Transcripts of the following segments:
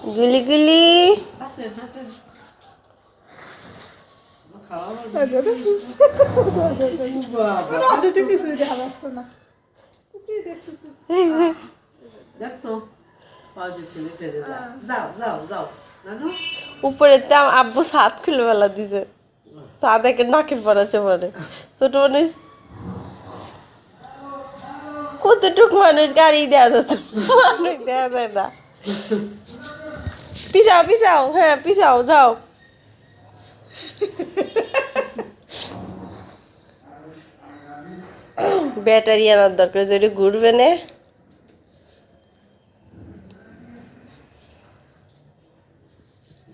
গুলি গুলি উপরে আব্বু ছাদ খুলে বেলা দিছে তা দেখে নাকে পড়াচ্ছে পরে ছোট মানুষ কতটুক মানুষ গাড়ি দেওয়া যাচ্ছে মানুষ দেওয়া যায় না পিছাও পিছাও হ্যাঁ পিছাও যাও ব্যাটারি আনার দরকার যদি ঘুরবে না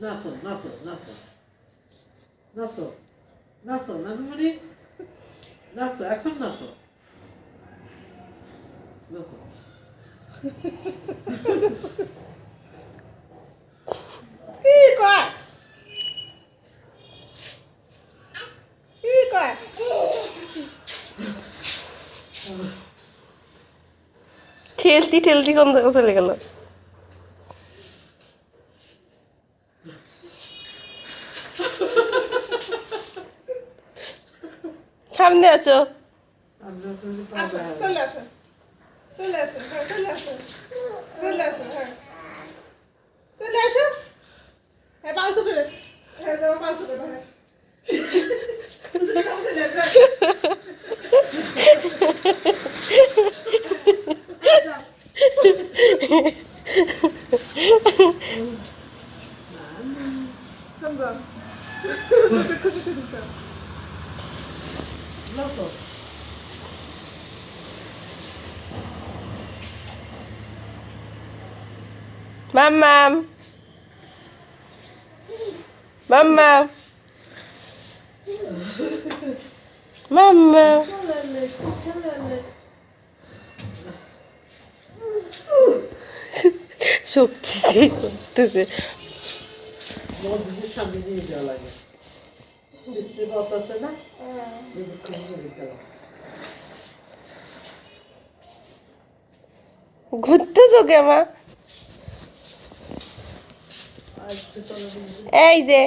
নাচো নাচো নাচো নাচো নাচো নানুমণি নাচো এখন নাচো নাচো কি কয় কি কয় ঠেলতি ঠেলতি কোন জায়গায় চলে গেল সামনে আছো চলে আসো চলে আসো হ্যাঁ চলে আসো চলে আসো হ্যাঁ চলে আসো হ্যাঁ পাঁচশো করে হ্যাঁ যাও 500 করে হ্যাঁ Mamam. Mamam. Mamam. শক্তি করতেছে মসজিদের সামনে নিয়ে যাওয়া লাগে বৃষ্টি বাতাসে না ঘুরতেছো কেমন এই যে